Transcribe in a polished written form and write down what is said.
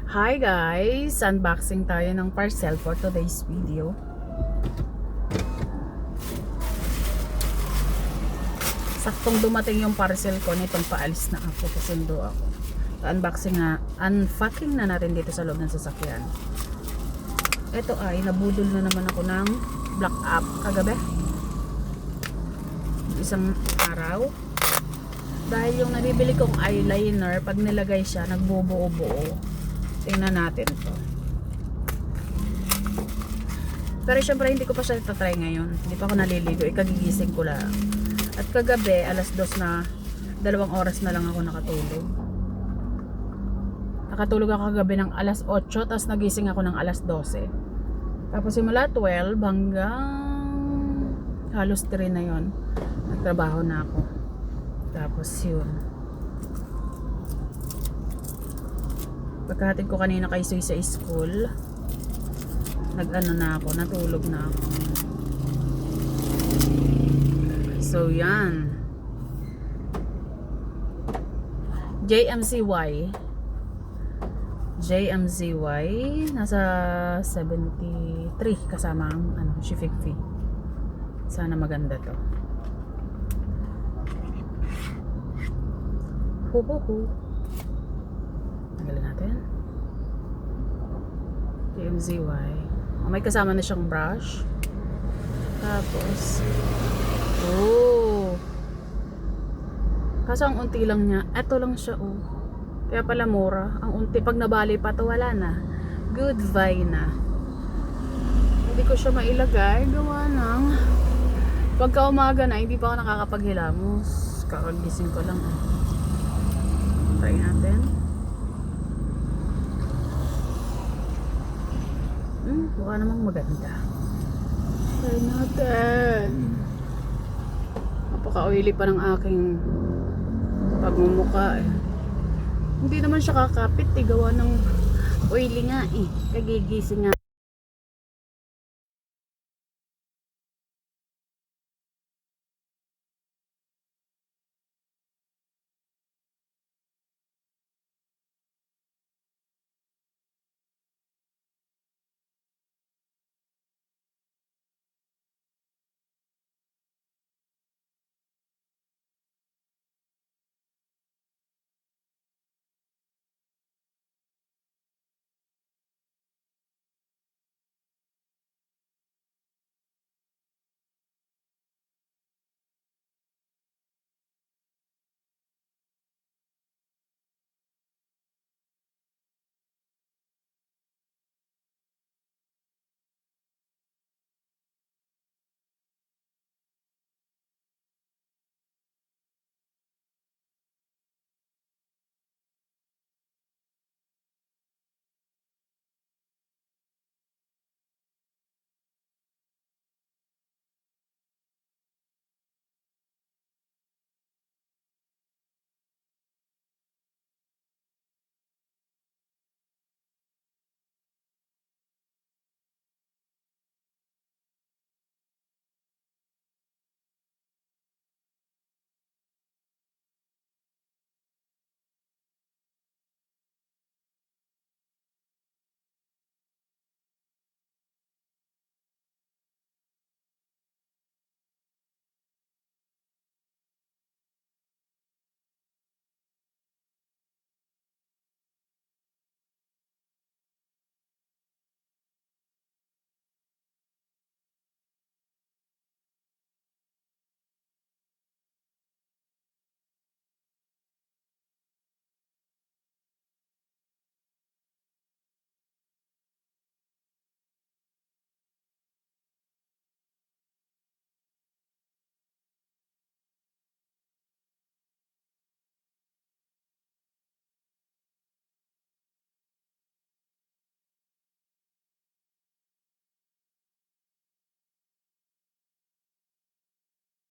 Hi guys! Unboxing tayo ng parcel for today's video. Saktong dumating yung parcel ko nitong paalis na ako, kasundo ako. Unpacking na natin dito sa loob ng sasakyan. Ito ay nabudol na naman ako ng black up kagabi. Isang araw. Dahil yung nabibili kong eyeliner, pag nilagay siya, nagbubuo-buo. Tingnan natin to. Pero syempre hindi ko pa siya itatry ngayon. Hindi pa ako naliligo. Ikagigising ko lang. At kagabi, alas 2 na, 2 oras na lang ako nakatulog. Nakatulog ako kagabi ng alas 8, tapos nagising ako ng alas 12. Tapos simula 12 hanggang halos 3 na yon. Nagtrabaho na ako. Tapos yun. Pagkahatid ko kanina kay Soy sa school, nag-ano na ako, natulog na ako. So yan. JMCY nasa 73 kasama ang shipping fee. Sana maganda to. Tanggalin natin. JMCY. May kasama na siyang brush. Tapos kaso ang unti lang niya. Eto lang siya kaya pala mura. Ang unti, pag nabali pa to wala na. Goodbye na. Hindi ko siya mailagay. Gawa ng pagka umaga na, hindi pa ako nakakapaghilamos. Kakagising ko lang. Try natin. Mukha namang maganda. Try natin. Napaka-oily pa ng aking pagmumukha Hindi naman siya kakapit gawa ng oily nga Kagigising nga.